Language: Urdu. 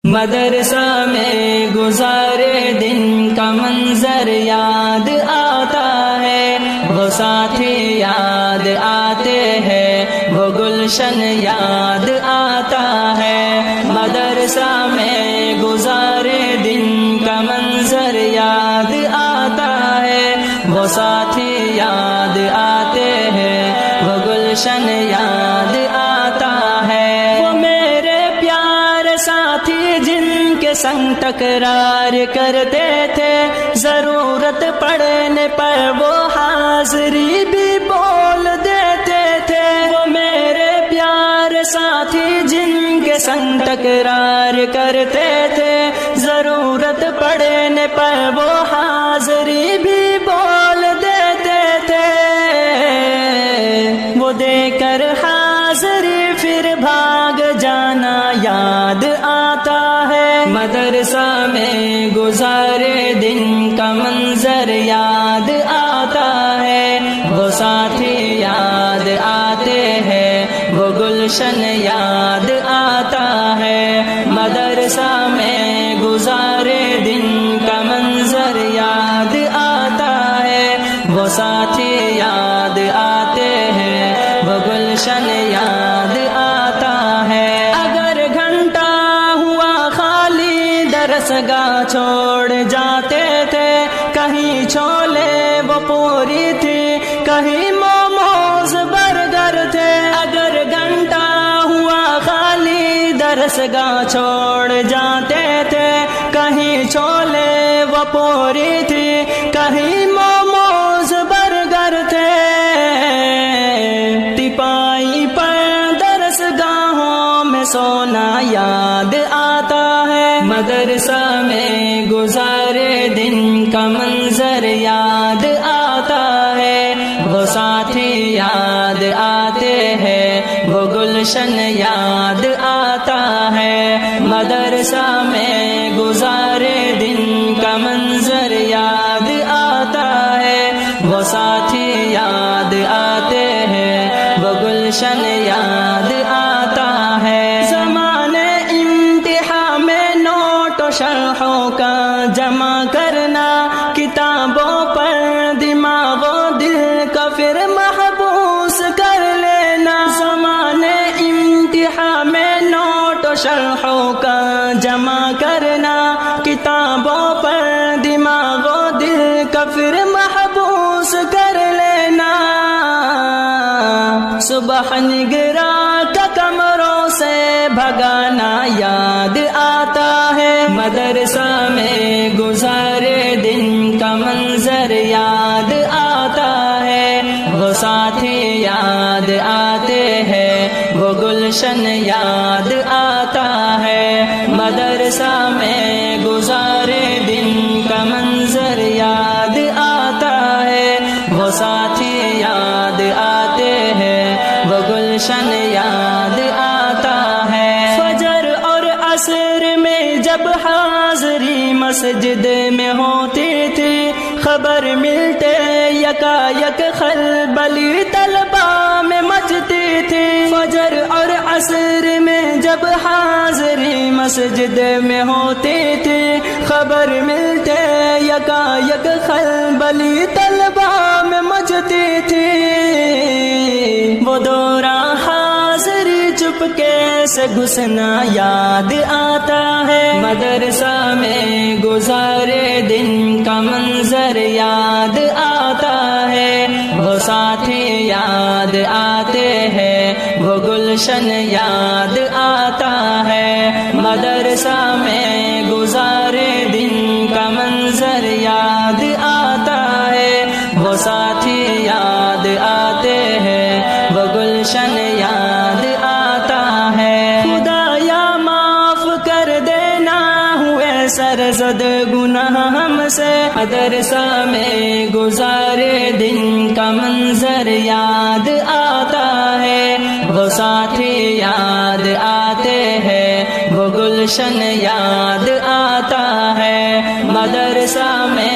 مدرسہ میں گزارے دن کا منظر یاد آتا ہے، وہ ساتھی یاد آتے ہیں، وہ گلشن یاد آتا ہے۔ مدرسہ میں گزارے دن کا منظر یاد آتا ہے، وہ ساتھی یاد آتے ہیں، وہ گلشن یاد آتا ہے۔ وہ میرے پیارے ساتھی جن کے سنگ تکرار کرتے تھے، ضرورت پڑنے پر وہ حاضری بھی بول دیتے تھے۔ وہ میرے پیارے ساتھی جن کے سنگ تکرار کرتے تھے، ضرورت پڑنے پر وہ حاضری بھی بول دیتے تھے۔ وہ دے کر حاضری پھر بھاگ جانا یاد آتا ہے۔ مدرسہ میں گزارے دن کا منظر یاد آتا ہے، وہ ساتھی یاد آتے ہیں، وہ گلشن یاد آتا ہے۔ مدرسہ میں گزارے دن کا منظر یاد آتا ہے، وہ ساتھی یاد آتے ہیں، وہ گلشن یاد آتا ہے۔ اگر گھنٹہ ہوا خالی درس گاہ چھوڑ جاتے تھے، کہیں چھولے وہ پوری تھی، کہیں موموز برگر تھے۔ اگر گھنٹہ ہوا خالی درس گاہ چھوڑ جاتے تھے، کہیں چھولے وہ پوری تھی، کہیں موموز برگر تھے۔ ٹپائی پر درس گاہوں میں سونا یاد آتا ہے۔ مدرسہ میں گزارے دن کا منظر یاد آتا ہے، وہ ساتھی یاد آتے ہیں، وہ گلشن یاد آتا ہے۔ مدرسہ میں گزارے دن کا منظر یاد آتا ہے، وہ ساتھی یاد آتے ہیں، وہ گلشن یاد آتا ہے۔ زمانے امتحان میں نوٹ و شرحوں کا جمع کرنا، کتابوں پر دماغ و دل کا پھر محبوس کر لینا۔ زمانے امتحان میں نوٹ و شرحوں کا جمع کرنا، کتابوں پر دماغ و دل کا پھر محبوس کر لینا۔ صبح نگرا کا کمروں سے بھگانا یاد آتا ہے۔ مدرسہ میں گزارے دن کا منظر یاد آتا ہے، وہ ساتھی یاد آتے ہیں، وہ گلشن یاد آتا ہے۔ مدرسہ میں گزارے دن کا منظر یاد آتا ہے، وہ ساتھی یاد آتے ہیں، وہ گلشن یاد آتا ہے۔ فجر اور عصر میں جب حاضری مسجد میں ہوتی تھی، خبر ملتے یکا یک خلبلی طلبہ میں مچتی تھی۔ فجر اور عصر میں جب حاضری مسجد میں ہوتی تھی، خبر ملتے یکا یک خلبلی طلبہ میں مچتی تھی۔ وہ دوران حاضری چپکے سے گھسنا یاد آتا ہے۔ مدرسہ میں گزارے دن کا منظر یاد آتا ہے، وہ ساتھی یاد آتے ہیں، وہ گلشن یاد آتا ہے۔ مدرسہ میں گزارے دن کا منظر یاد آتا ہے، وہ ساتھی یاد آتے ہیں، وہ گلشن یاد آتا ہے۔ خدایا معاف کر دینا ہوئے سرزد گناہ ہم سے، مدرسہ میں گزارے دن کا منظر یاد آتا ہے، وہ ساتھی یاد آتے ہیں، وہ گلشن یاد آتا ہے۔ مدرسہ میں